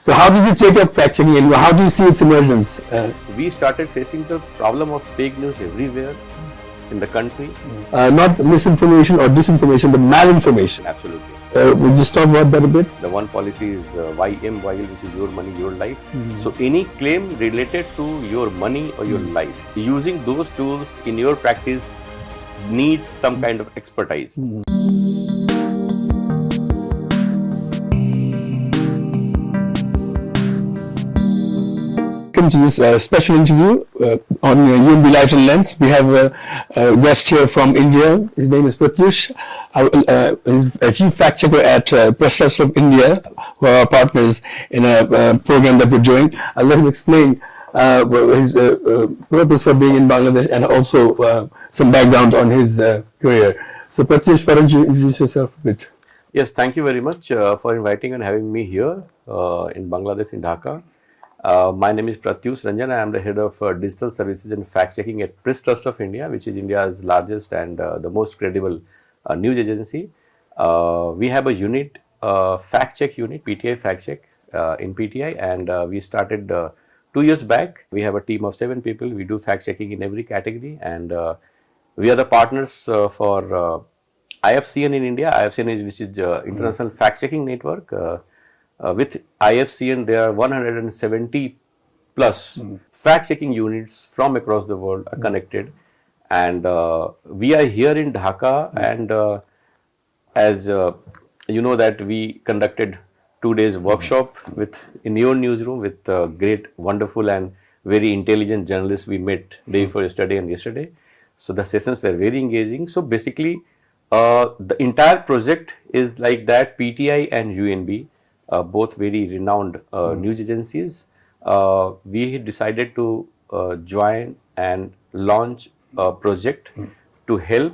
So how did you take up fact checking and how do you see its emergence? We started facing the problem of fake news everywhere in the country. Not misinformation or disinformation, but malinformation. Absolutely. We'll just talk about that a bit. The one policy is YM, which is your money, your life. So any claim related to your money or your life, using those tools in your practice needs some kind of expertise. Welcome to this special interview on UNB Light and Lens. We have a guest here from India. His name is Pratyush. He's a chief fact checker at Press Trust of India, who are our partners in a program that we're doing. I'll let him explain his purpose for being in Bangladesh and also some background on his career. So Pratyush, why don't you introduce yourself a bit? Yes, thank you very much for inviting and having me here in Bangladesh, in Dhaka. My name is Pratyush Ranjan. I am the head of digital services and fact checking at Press Trust of India, which is India's largest and the most credible news agency. We have a unit, fact check unit, PTI fact check in PTI, and we started 2 years back. We have a team of 7 people. We do fact checking in every category, and we are the partners for IFCN in India. IFCN which is International Fact Checking Network. With IFCN, there are 170 plus fact checking units from across the world are connected, and we are here in Dhaka, and as you know that we conducted 2 days workshop in your newsroom with great, wonderful and very intelligent journalists we met day before yesterday and yesterday. So the sessions were very engaging. So basically the entire project is like that. PTI and UNB, both very renowned news agencies, we decided to join and launch a project to help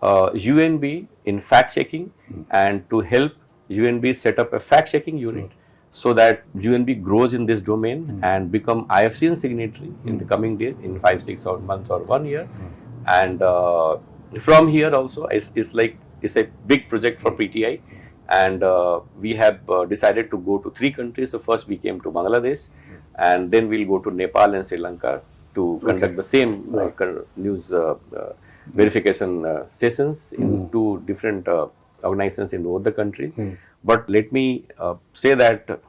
UNB in fact checking and to help UNB set up a fact checking unit so that UNB grows in this domain and become IFCN signatory in the coming days, in 5-6 months or 1 year. And from here also, it's a big project for PTI. And we have decided to go to 3 countries. So first we came to Bangladesh, and then we'll go to Nepal and Sri Lanka to conduct the same news verification sessions in 2 different organizations in both the country. But let me say that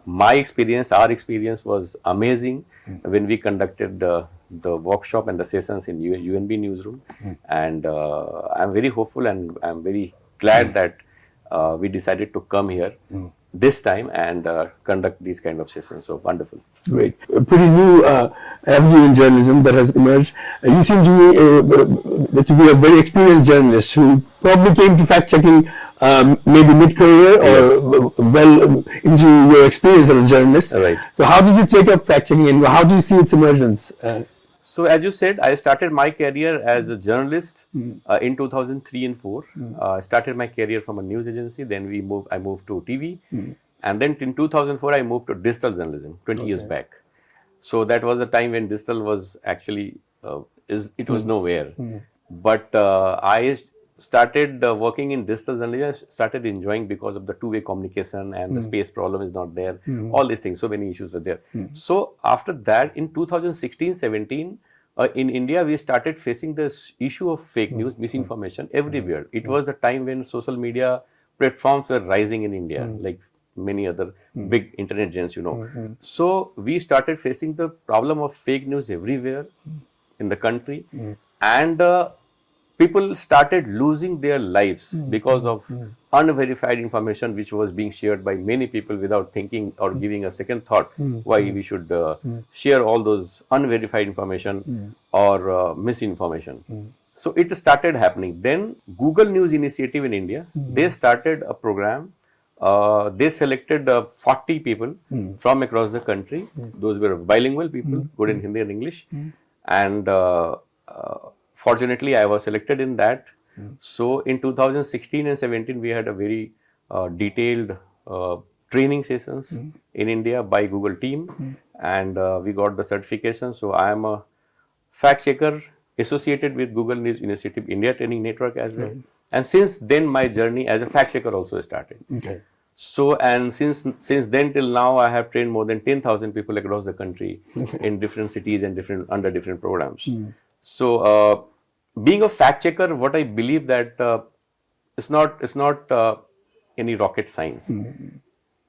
my experience, our experience was amazing when we conducted the workshop and the sessions in UNB newsroom. And I'm very hopeful and I'm very glad that we decided to come here this time and conduct these kind of sessions. So wonderful. Great. A pretty new avenue in journalism that has emerged. You seem to be a very experienced journalist who probably came to fact checking maybe mid-career or well into your experience as a journalist. Right. So how did you take up fact checking and how do you see its emergence? So as you said, I started my career as a journalist in 2003 and 4. I started my career from a news agency. Then I moved to TV, and then in 2004 I moved to digital journalism 20 years back. So that was the time when digital was actually it was nowhere. But I started working in digital journalism. I started enjoying because of the two-way communication and the space problem is not there. All these things, so many issues were there. So after that, in 2016-17, in India, we started facing this issue of fake news, misinformation everywhere. It was the time when social media platforms were rising in India, like many other big internet giants, you know. So we started facing the problem of fake news everywhere in the country, and people started losing their lives because of unverified information which was being shared by many people without thinking or giving a second thought why we should share all those unverified information or misinformation. So it started happening. Then Google News Initiative in India, they started a program. They selected 40 people from across the country. Those were bilingual people, good in Hindi and English. And fortunately, I was selected in that. So in 2016 and 17, we had a very detailed training sessions in India by Google team, and we got the certification. So I am a fact checker associated with Google News Initiative India Training Network as well. And since then, my journey as a fact checker also started. Okay. So, and since then till now, I have trained more than 10,000 people across the country in different cities and under different programs. So, being a fact checker, what I believe that it's not any rocket science.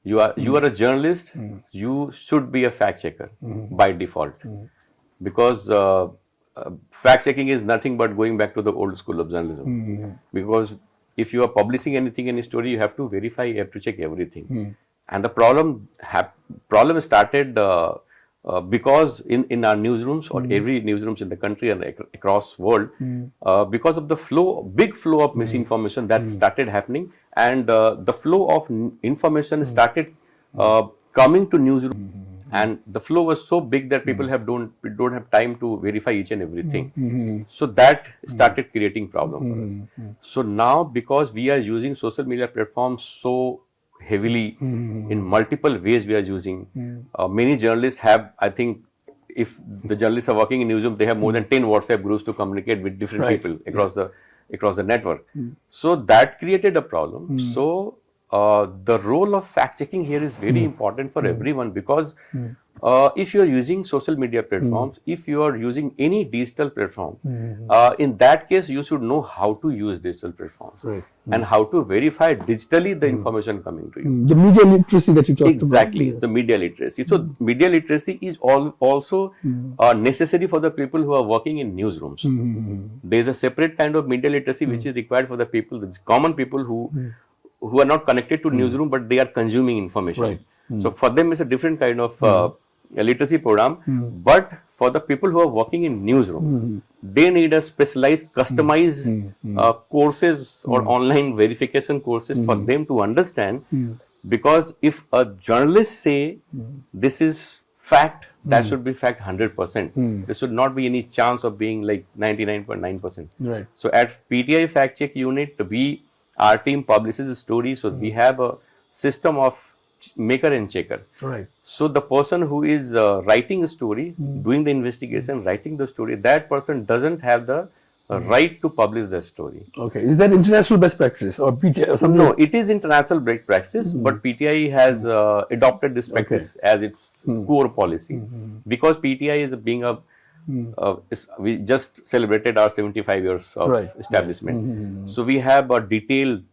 You are a journalist. You should be a fact checker by default, because fact checking is nothing but going back to the old school of journalism. Because if you are publishing anything, any story, you have to verify, you have to check everything. And the problem started because in our newsrooms, or every newsrooms in the country and across world, because of the big flow of misinformation that started happening, and the flow of information started coming to newsroom, and the flow was so big that people don't have time to verify each and everything. So that started creating problem for us. So now, because we are using social media platforms so heavily in multiple ways, we are using, many journalists have, I think, if the journalists are working in newsroom, they have more than 10 WhatsApp groups to communicate with different people across the network. So that created a problem. So the role of fact checking here is very important for everyone, because if you are using social media platforms, if you are using any digital platform, in that case you should know how to use digital platforms and how to verify digitally the information coming to you. The media literacy that you talked about. Exactly, the media literacy. So media literacy is also necessary for the people who are working in newsrooms. There is a separate kind of media literacy which is required for the people, the common people who are not connected to newsroom, but they are consuming information. So for them it's a different kind of literacy program. But for the people who are working in newsroom, they need a specialized, customized courses or online verification courses for them to understand. Because if a journalist say this is fact, that should be fact 100%. There should not be any chance of being like 99.9%. So at PTI Fact Check Unit, our team publishes a story, so we have a system of maker and checker. So the person who is writing a story, doing the investigation, writing the story, that person doesn't have the right to publish the story. Is that international best practice or PTI or something? No, it is international best practice, but PTI has adopted this practice as its core policy. Because PTI is being we just celebrated our 75 years of establishment. So we have a detailed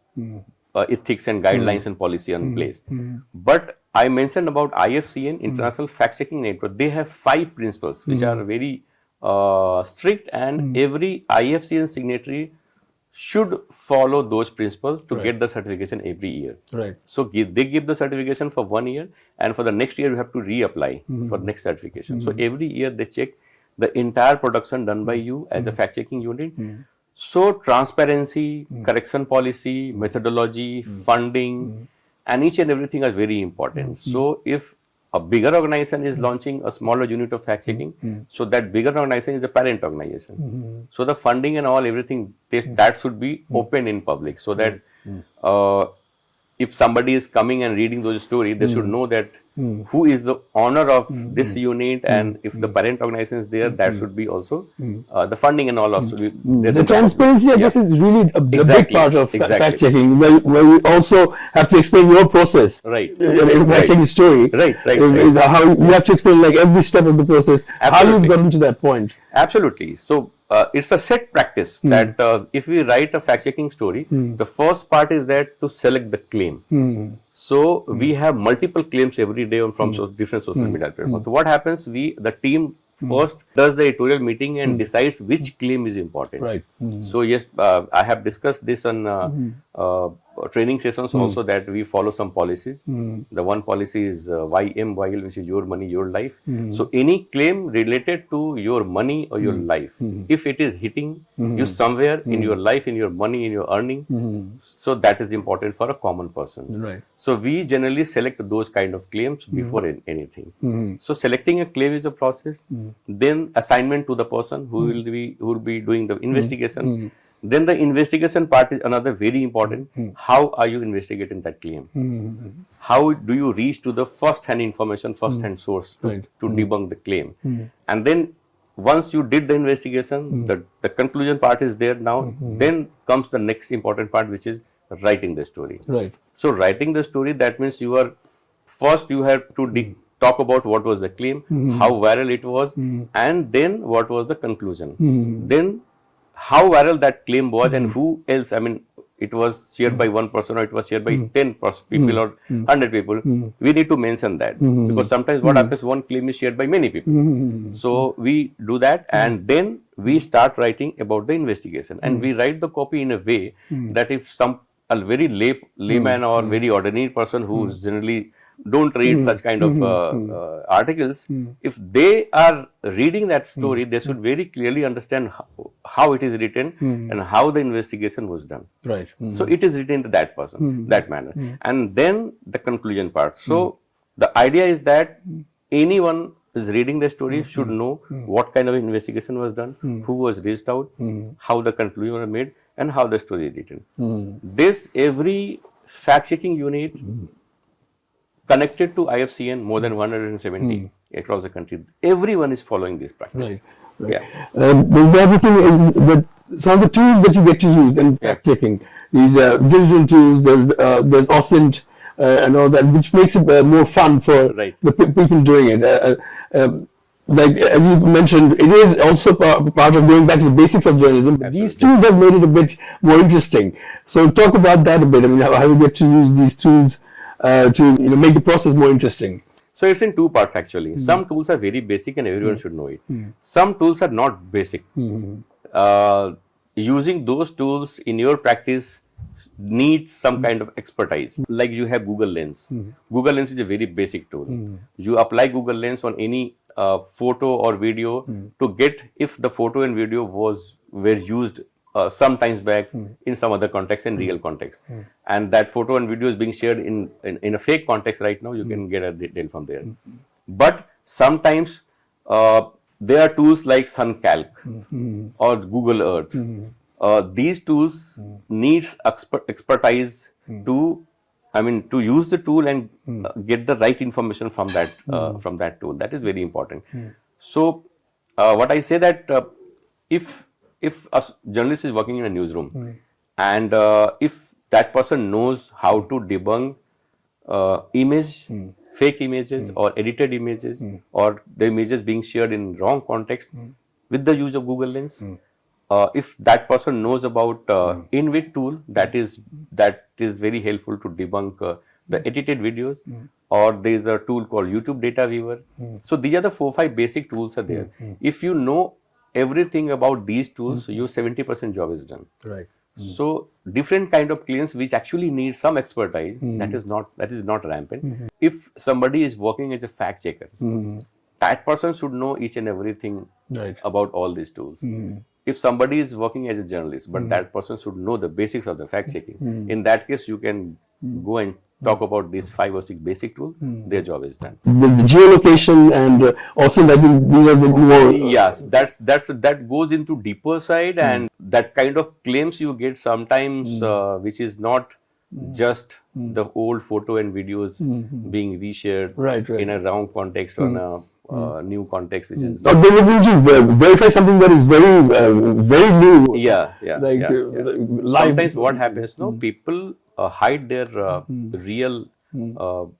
ethics and guidelines and policy in place. But I mentioned about IFCN, International Fact Checking Network. They have 5 principles which are very strict, and every IFCN signatory should follow those principles to get the certification every year. So they give the certification for 1 year, and for the next year you have to reapply for next certification. So every year they check the entire production done by you as a fact checking unit. So transparency, correction policy, methodology, funding, and each and everything are very important. So if a bigger organization is launching a smaller unit of fact checking, so that bigger organization is the parent organization. So the funding and everything, that should be open in public, so that if somebody is coming and reading those stories, they should know that who is the owner of this unit, and if the parent organization is there, that should be also the funding and all of the transparency, I guess, is really a big part of fact checking, where you also have to explain your process. In fact checking story. How you have to explain like every step of the process, how you've gotten to that point. Absolutely. So it's a set practice that if we write a fact checking story, the first part is that to select the claim. So we have multiple claims every day from different social media platforms. So what happens? The team first does the editorial meeting and decides which claim is important. So yes, I have discussed this on training sessions also, that we follow some policies. The one policy is YMYL, which is your money, your life. So any claim related to your money or your life, if it is hitting you somewhere in your life, in your money, in your earning, so that is important for a common person. So we generally select those kind of claims before anything. So selecting a claim is a process. Then assignment to the person who will be doing the investigation. Then the investigation part is another very important. How are you investigating that claim? How do you reach to the first-hand information, first-hand source to debunk the claim? And then once you did the investigation, the conclusion part is there now. Then comes the next important part, which is writing the story. Right. So writing the story, that means you are first you have to talk about what was the claim, how viral it was, and then what was the conclusion. Then how viral that claim was and who else. I mean, it was shared by one person or it was shared by 10 people or 100 people. We need to mention that because sometimes what happens, one claim is shared by many people. So we do that and then we start writing about the investigation and we write the copy in a way that if a very layman or very ordinary person who generally don't read such kind of articles, if they are reading that story, they should very clearly understand how it is written and how the investigation was done. Right. So it is written to that person, that manner. And then the conclusion part. So the idea is that anyone who is reading the story should know what kind of investigation was done, who was reached out, how the conclusion was made, and how the story is written. This every fact-checking unit connected to IFCN, more than 170 across the country. Everyone is following this practice. Right. Yeah. The other thing is that some of the tools that you get to use in fact checking, these digital tools, there's OSINT and all that, which makes it more fun for the people doing it. Like as you mentioned, it is also part of going back to the basics of journalism. But these tools have made it a bit more interesting. So talk about that a bit. I mean, how you get to use these tools to make the process more interesting. So it's in two parts actually. Some tools are very basic and everyone should know it. Some tools are not basic. Using those tools in your practice needs some kind of expertise. Like you have Google Lens. Google Lens is a very basic tool. You apply Google Lens on any photo or video to get if the photo and video were used some times back in some other context and real context, and that photo and video is being shared in a fake context right now, you can get a detail from there. But sometimes there are tools like SunCalc or Google Earth. These tools needs expertise to use the tool and get the right information from that tool. That is very important. So what I say that if a journalist is working in a newsroom and if that person knows how to debunk fake images or edited images or the images being shared in wrong context with the use of Google Lens, if that person knows about InVid tool, that is very helpful to debunk the edited videos, or there is a tool called YouTube Data Viewer. So these are the 4-5 basic tools are there. If you know everything about these tools, your 70% job is done. Right. So different kind of claims which actually need some expertise, that is not rampant. If somebody is working as a fact checker, that person should know each and everything about all these tools. If somebody is working as a journalist, but that person should know the basics of the fact checking, in that case you can go and talk about these 5 or 6 basic tools, their job is done. The geolocation and also I think these are the more... Yes, that goes into deeper side and that kind of claims you get sometimes which is not just the old photo and videos being reshared in a wrong context or in a new context, which is... So they will need to verify something that is very new. Yeah. Live. Sometimes what happens, people hide their real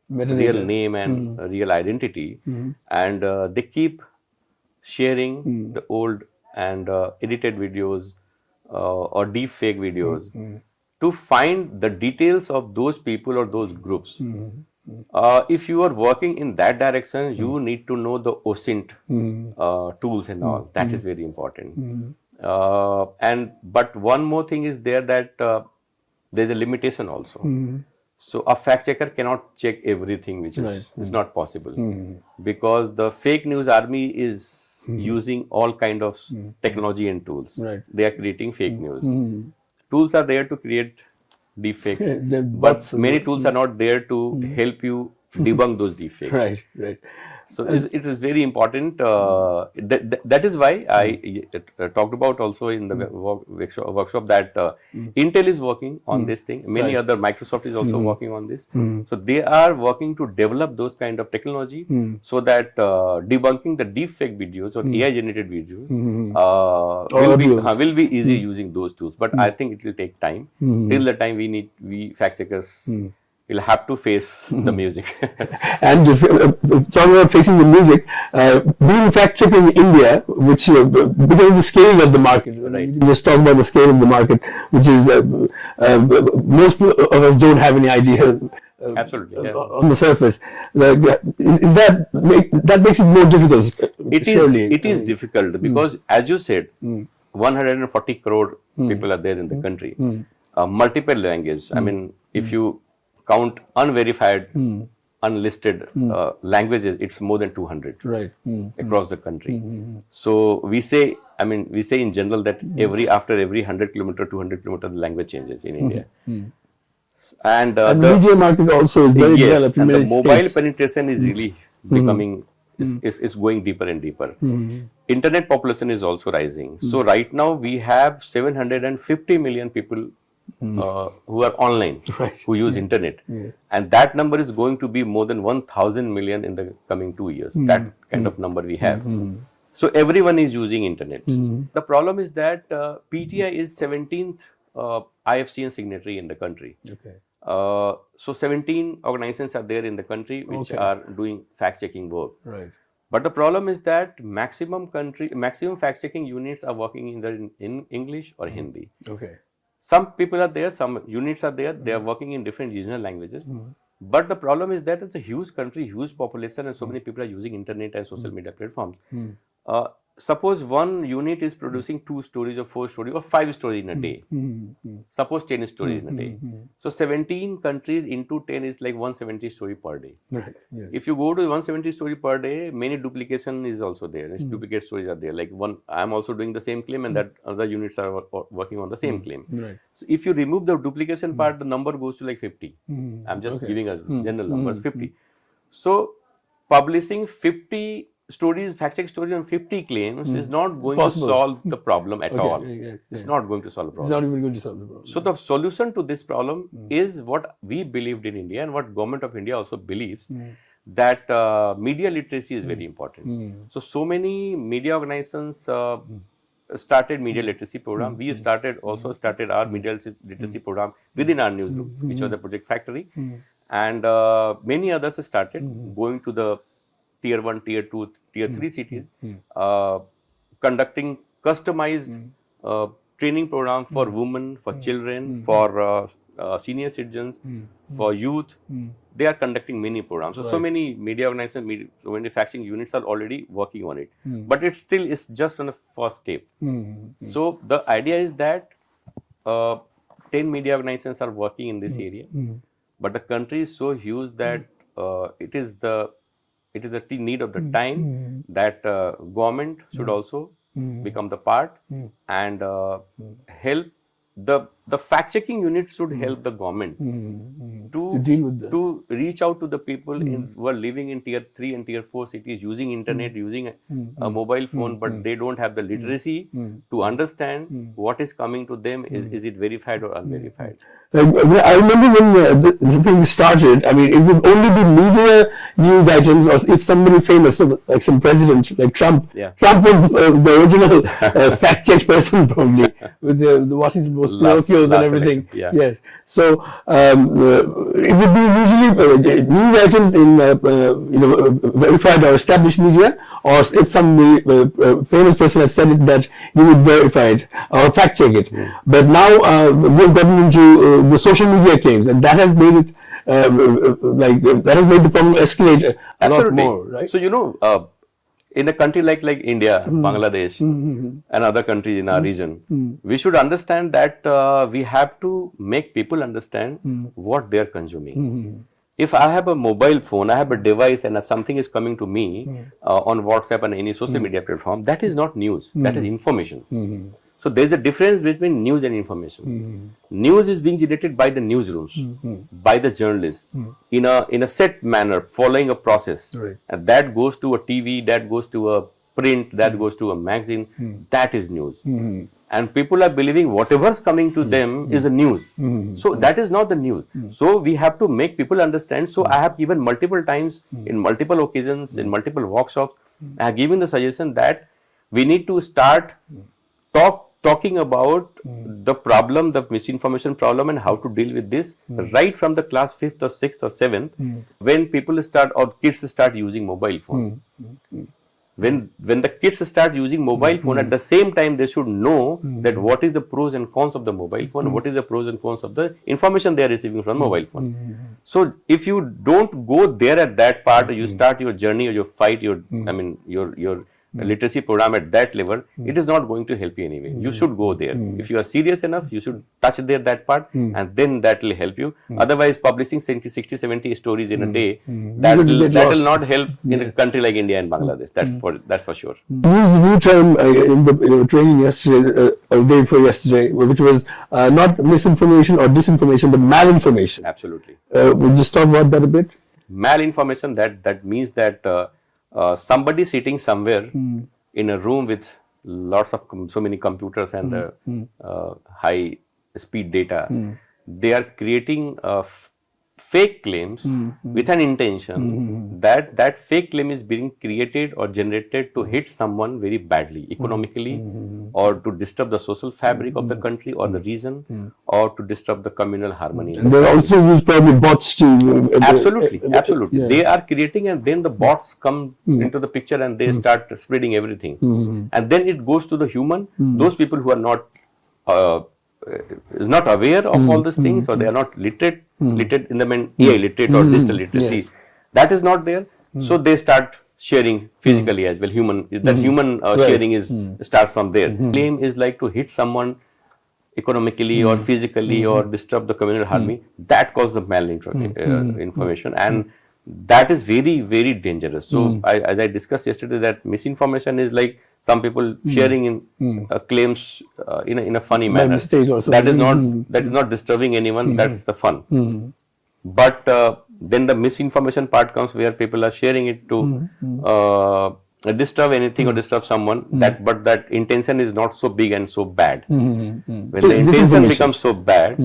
name and real identity, and they keep sharing the old and edited videos or deep fake videos to find the details of those people or those groups. If you are working in that direction, you need to know the OSINT tools and all. That is very important. But one more thing is there that there is a limitation also. So a fact checker cannot check everything, which is not possible, because the fake news army is using all kind of technology and tools. They are creating fake news. Tools are there to create deepfakes, but many tools are not there to help you debunk those deepfakes. Right, right. So it is very important. That is why I talked about also in the workshop that Intel is working on this thing. Many other, Microsoft is also working on this. So they are working to develop those kind of technology so that debunking the deepfake videos or AI generated videos will be easy using those tools. But I think it will take time. Till the time we fact checkers will have to face the music. And talking about facing the music, being fact checker in India, which because of the scale of the market, Right. you can just talk about the scale of the market, which is most of us don't have any idea. Absolutely. Yeah. On the surface, that makes it more difficult. It is difficult because, as you said, 140 crore people are there in the country. Multiple languages. I mean, if you count unverified, unlisted languages, it's more than 200 Right. across the country. So we say in general that after every 100 kilometer, 200 kilometer, the language changes in India. And the the media market also is very yes, developed in and the many mobile states. penetration is really becoming is going deeper and deeper. Internet population is also rising. So right now we have 750 million people who are online, who use internet, and that number is going to be more than 1,000 million in the coming 2 years. That kind of number we have. So everyone is using internet. The problem is that PTI is 17th IFCN signatory in the country. Okay. So 17 organizations are there in the country which are doing fact checking work. Right. But the problem is that maximum fact checking units are working either in English or Hindi. Okay. Some people are there, some units are there, they are working in different regional languages. But the problem is that it's a huge country, huge population, and so many people are using internet and social media platforms. Suppose one unit is producing 2 stories or 4 stories or 5 stories in a day. Suppose 10 stories in a day. So 17 countries into 10 is like 170 story per day. Right. Yeah. If you go to 170 story per day, many duplication is also there. Duplicate stories are there. Like I am also doing the same claim, and that other units are working on the same claim. Right. So if you remove the duplication part, the number goes to like 50. I'm just giving a general number, 50. So publishing 50 stories, fact check stories on 50 claims is not going to solve the problem at all. It's not going to solve the It's problem. not even going to solve the problem. So the solution to this problem is what we believed in India and what government of India also believes, that media literacy is very important. So many media organizations started media literacy program. We also started our media literacy program within our newsroom, which was the Project Factory, and many others started going to the tier 1, tier 2, tier 3 cities, conducting customized training programs for women, for children, for senior citizens, for youth. They are conducting many programs. So many media organizations, so many fact checking units are already working on it. But it still is just on the first step. So the idea is that 10 media organizations are working in this area, but the country is so huge that it is the need of the time that government should also become the part and help the fact checking unit should help the government to deal with that. to reach out to the people who are living in tier 3 and tier 4 cities using internet, using a mobile phone, but they don't have the literacy to understand what is coming to them. Is it verified or unverified? I remember when the thing started, I mean, it would only be media news items, or if somebody famous, like some president, like Trump. Yeah. Trump was the original fact check person, probably, with the Washington Post Pinocchios and everything. Election, yeah. Yes. So it would be usually news items in verified or established media, or if some famous person has said it, that you would verify it or fact check it. But now we've gotten into the social media claims, and that has made it that has made the problem escalate a lot more, right? So in a country like India, Bangladesh, and other countries in our region, we should understand that we have to make people understand what they are consuming. If I have a mobile phone, I have a device, and if something is coming to me on WhatsApp and any social media platform, that is not news, that is information. So there is a difference between news and information. News is being generated by the newsrooms, by the journalists, in a set manner, following a process, Right. and that goes to a TV, that goes to a print, that goes to a magazine. That is news. And people are believing whatever's coming to them is a news. So that is not the news. So we have to make people understand. So I have given multiple times, in multiple occasions, in multiple workshops, I have given the suggestion that we need to start talking about the problem, the misinformation problem, and how to deal with this right from the class 5th or 6th or 7th, when people start, or kids start using mobile phone. When the kids start using mobile phone, at the same time they should know that what is the pros and cons of the mobile phone, what is the pros and cons of the information they are receiving from mobile phone. So if you don't go there at that part, you start your journey or your fight, your literacy program at that level, it is not going to help you anyway. You should go there. If you are serious enough, you should touch there that part, and then that will help you. Otherwise, publishing 60, 70 stories in a day, that will not help in a country like India and Bangladesh. That's for sure. Use a new term in the training yesterday, or day before yesterday, which was not misinformation or disinformation, but malinformation. Absolutely. Would you just talk about that a bit? Malinformation, that means that somebody sitting somewhere in a room with lots of so many computers and high speed data, they are creating fake claims with an intention that fake claim is being created or generated to hit someone very badly economically, or to disturb the social fabric of the country or the region, or to disturb the communal harmony. And they also use probably bots to... Absolutely. Yeah. They are creating, and then the bots come into the picture and they start spreading everything. And then it goes to the human, those people who are not is not aware of all these things, or they are not literate in the main AI literate or digital literacy, that is not there. So they start sharing physically as well. Human sharing is starts from there. Claim is like to hit someone economically or physically or disturb the communal harmony. That causes the malinformation, and that is very, very dangerous. So as I discussed yesterday, that misinformation is like some people sharing in claims in a funny manner. That is not disturbing anyone. That's the fun. But then the misinformation part comes, where people are sharing it to disturb anything or disturb someone. But that intention is not so big and so bad. When the intention becomes so bad,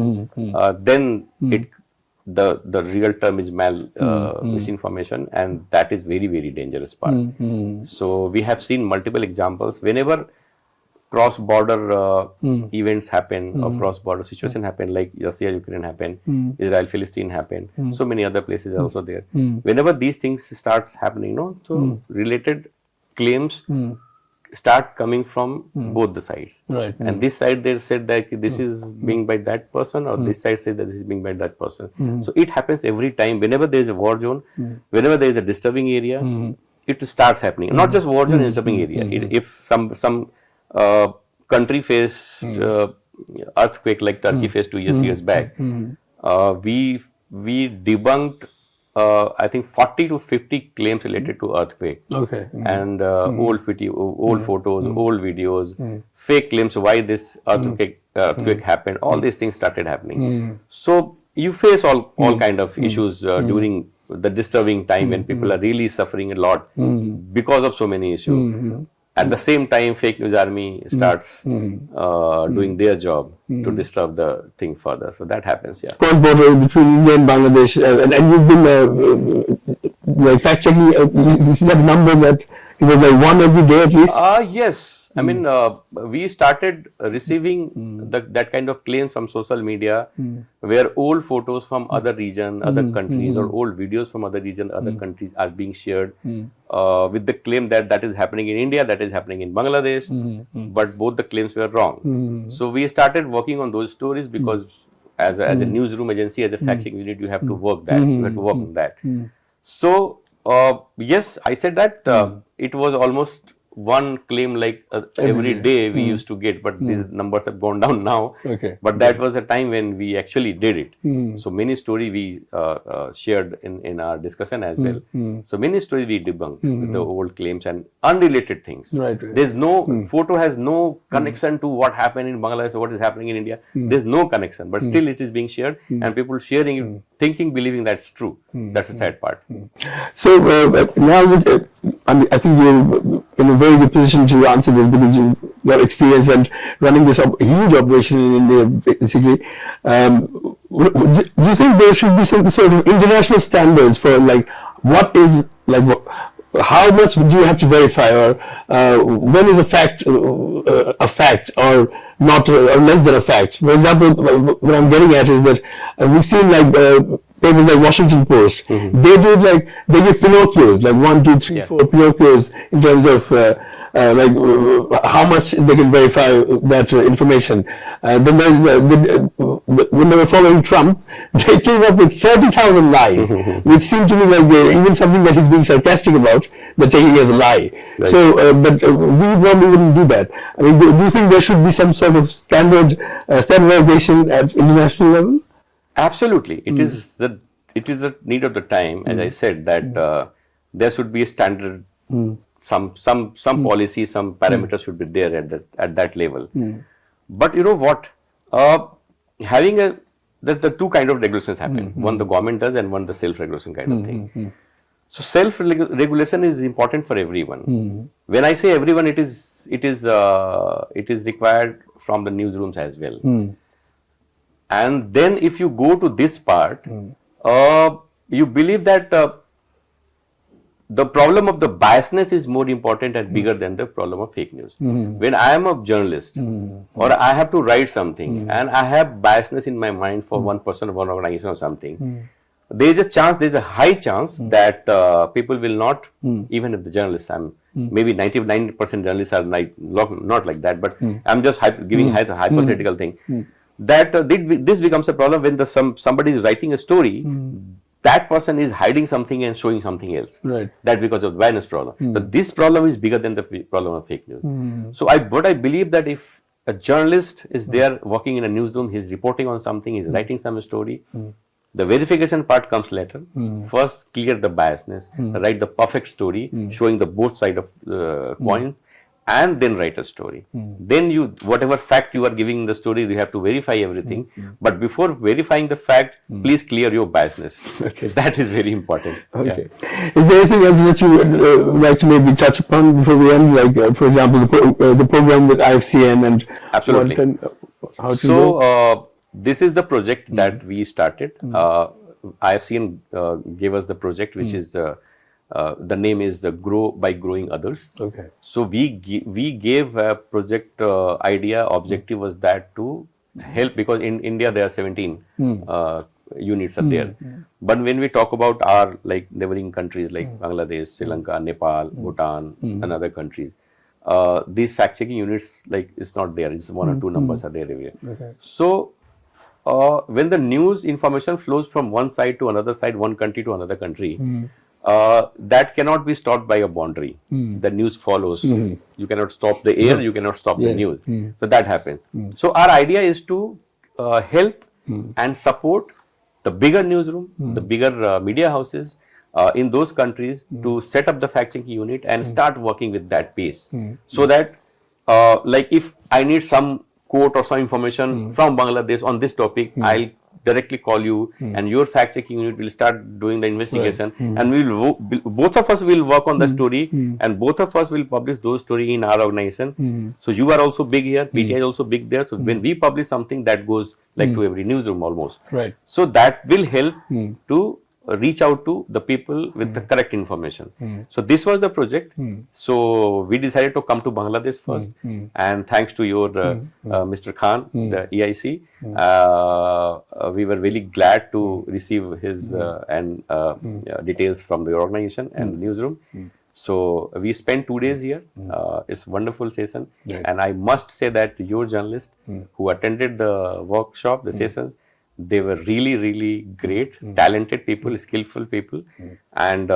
then the real term is misinformation, and that is very, very dangerous part. So we have seen multiple examples. Whenever cross-border events happen, or cross-border situation happen, like Russia-Ukraine happen, Israel-Palestine happen, so many other places are also there. Whenever these things start happening, so related claims start coming from both the sides. Right. And this side they said that this is being by that person, or this side said that this is being by that person. So it happens every time. Whenever there is a war zone, whenever there is a disturbing area, it starts happening. Not just war zone, disturbing area. If some country faced earthquake like Turkey faced 2 years, 3 years back, we debunked I think 40 to 50 claims related to earthquake. Okay. And old photos, old videos, fake claims why this earthquake happened. All these things started happening. So you face all kind of issues during the disturbing time when people are really suffering a lot because of so many issues. At the same time, fake news army starts doing their job to disturb the thing further. So that happens, yeah. Cross border between India and Bangladesh, and you've been fact checking. You see that number that it was like one every day at least? Yes. I mean, we started receiving that kind of claims from social media, where old photos from other region, other countries, or old videos from other region, other countries are being shared with the claim that is happening in India, that is happening in Bangladesh, but both the claims were wrong. So we started working on those stories, because as a newsroom agency, as a fact-checking unit, you have to work that. You have to work on that. So yes, I said that it was almost one claim like every day we used to get, but these numbers have gone down now. Okay. But that was a time when we actually did it. So many story we shared in our discussion as well. So many stories we debunked with the old claims and unrelated things. Right. There's no photo has no connection to what happened in Bangladesh or what is happening in India. There's no connection, but still it is being shared and people sharing it, thinking, believing that's true. That's the sad part. So now that, I think you're in a very good position to answer this because you've got experience and running this huge operation in India, basically. Do you think there should be some sort of international standards for like what is like how much do you have to verify, or when is a fact or not, or less than a fact? For example, what I'm getting at is that we've seen like papers like Washington Post, they do like, they give Pinocchios, like 1, 2, 3, 4 Pinocchios in terms of how much they can verify that information. Then there's when they were following Trump, they came up with 30,000 lies, which seemed to me like even something that he's being sarcastic about, they're taking as a lie. Right. So, but we probably wouldn't do that. I mean, do you think there should be some sort of standardization at international level? Absolutely, it is the need of the time. As I said, that there should be a standard. Some policy, some parameters should be there at that level. But you know what? Having the two kind of regulations happen. One the government does, and one the self-regulation kind of thing. So self-regulation is important for everyone. When I say everyone, it is required from the newsrooms as well. And then if you go to this part, you believe that the problem of the biasness is more important and bigger than the problem of fake news. When I am a journalist or I have to write something and I have biasness in my mind for one person or one organization or something, there is a chance, there is a high chance that people will not, even if the journalists, maybe 99% journalists are not like that, but I'm just giving a hypothetical thing, that this becomes a problem when somebody is writing a story, that person is hiding something and showing something else. Right. That because of bias problem. But this problem is bigger than the problem of fake news. So what I believe that if a journalist is there working in a newsroom, he's reporting on something, he's writing some story, the verification part comes later. First, clear the biasness, write the perfect story, showing the both side of coins, and then write a story. Then whatever fact you are giving in the story, you have to verify everything. But before verifying the fact, please clear your biasness. Okay. That is very important. Okay. Yeah. Is there anything else that you would like to maybe touch upon before we end? Like, for example, the program with IFCN and absolutely. This is the project that we started. IFCN gave us the project, which is the name is the Grow by Growing Others. Okay. So we gave a project idea. Objective was that to help, because in India there are 17 units are there. But when we talk about our like neighboring countries like Bangladesh, Sri Lanka, Nepal, Bhutan, and other countries, these fact checking units like it's not there. It's 1 or 2 numbers are there everywhere. Okay. So when the news information flows from one side to another side, one country to another country, that cannot be stopped by a boundary. The news follows. You cannot stop the air, you cannot stop the news. So that happens. So our idea is to help and support the bigger newsroom, the bigger media houses in those countries to set up the fact checking unit and start working with that pace. So that like if I need some quote or some information from Bangladesh on this topic, I'll directly call you and your fact checking unit will start doing the investigation, and both of us will work on the story and both of us will publish those story in our organization. So you are also big here, PTI is also big there. So when we publish something, that goes like to every newsroom almost. Right. So that will help to reach out to the people with the correct information. So this was the project. So we decided to come to Bangladesh first, and thanks to your Mr. Khan, the EIC, we were really glad to receive his details from the organization and newsroom. So we spent 2 days here. It's a wonderful session, and I must say that your journalists who attended the workshop, the sessions, they were really, really great, talented people, skillful people, and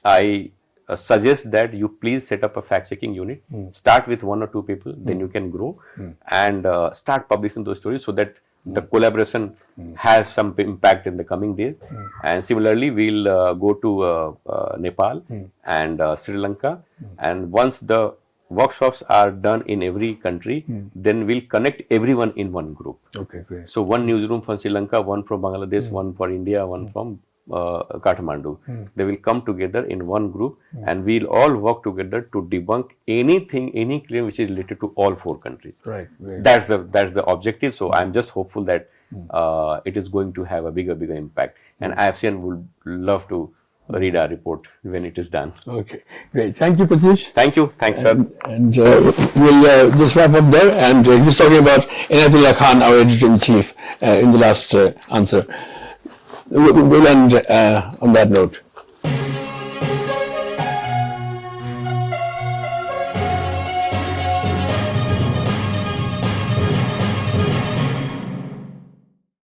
I suggest that you please set up a fact-checking unit. Start with 1 or 2 people, then you can grow and start publishing those stories so that the collaboration has some impact in the coming days. And similarly, we'll go to Nepal and Sri Lanka, and once the workshops are done in every country, then we'll connect everyone in one group. Okay, great. So one newsroom from Sri Lanka, one from Bangladesh, one for India, one from Kathmandu. They will come together in one group, and we'll all work together to debunk anything, any claim which is related to all 4 countries. Right. That's the objective. So I'm just hopeful that it is going to have a bigger impact. And IFCN would love to read our report when it is done. Okay, great. Thank you, Pratyush. Thank you. Thanks, sir. And we'll just wrap up there. And he was talking about Inayatullah Khan, our editor-in-chief, in the last answer. We'll end on that note.